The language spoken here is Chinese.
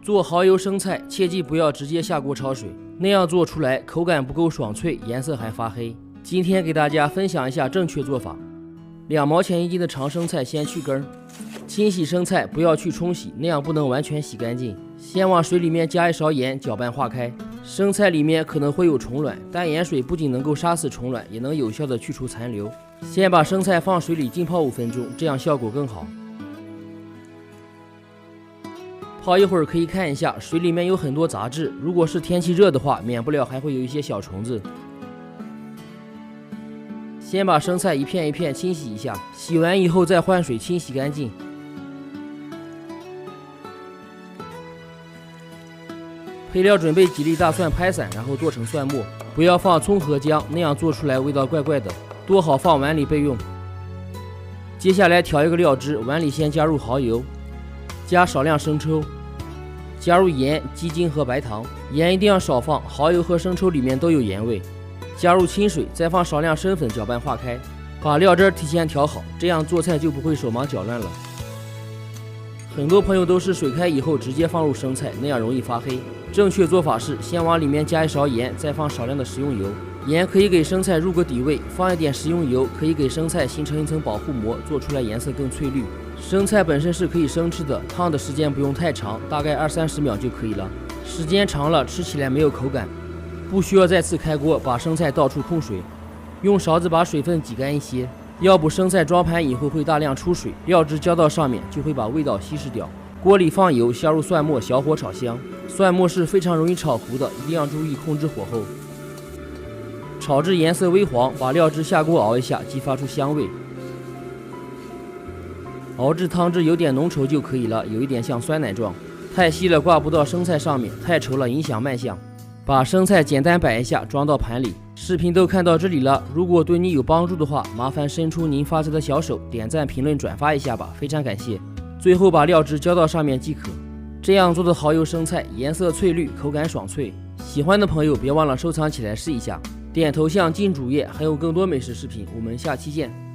做蚝油生菜，切记不要直接下锅焯水，那样做出来口感不够爽脆，颜色还发黑。今天给大家分享一下正确做法。2毛钱1斤的长生菜先去根，清洗生菜不要去冲洗，那样不能完全洗干净。先往水里面加1勺盐，搅拌化开。生菜里面可能会有虫卵，淡盐水不仅能够杀死虫卵，也能有效的去除残留。先把生菜放水里浸泡5分钟，这样效果更好。泡一会儿可以看一下水里面有很多杂质，如果是天气热的话，免不了还会有一些小虫子。先把生菜一片一片清洗一下，洗完以后再换水清洗干净。配料准备几粒大蒜拍散，然后剁成蒜末，不要放葱和姜，那样做出来味道怪怪的，剁好放碗里备用。接下来调一个料汁，碗里先加入蚝油，加少量生抽，加入盐、鸡精和白糖，盐一定要少放，蚝油和生抽里面都有盐味。加入清水，再放少量生粉，搅拌化开，把料汁提前调好，这样做菜就不会手忙脚乱了。很多朋友都是水开以后直接放入生菜，那样容易发黑。正确做法是先往里面加1勺盐，再放少量的食用油。盐可以给生菜入个底味，放一点食用油可以给生菜形成一层保护膜，做出来颜色更翠绿。生菜本身是可以生吃的，烫的时间不用太长，大概20-30秒就可以了。时间长了吃起来没有口感。不需要再次开锅，把生菜倒出控水，用勺子把水分挤干一些，要不生菜装盘以后会大量出水，料汁浇到上面就会把味道稀释掉。锅里放油，加入蒜末，小火炒香。蒜末是非常容易炒糊的，一定要注意控制火候。炒至颜色微黄，把料汁下锅熬一下，激发出香味。熬至汤汁有点浓稠就可以了，有一点像酸奶状。太稀了挂不到生菜上面，太稠了影响卖相。把生菜简单摆一下，装到盘里。视频都看到这里了，如果对你有帮助的话，麻烦伸出您发财的小手，点赞、评论、转发一下吧，非常感谢。最后把料汁浇到上面即可。这样做的蚝油生菜颜色翠绿，口感爽脆。喜欢的朋友别忘了收藏起来试一下，点头像进主页，还有更多美食视频。我们下期见。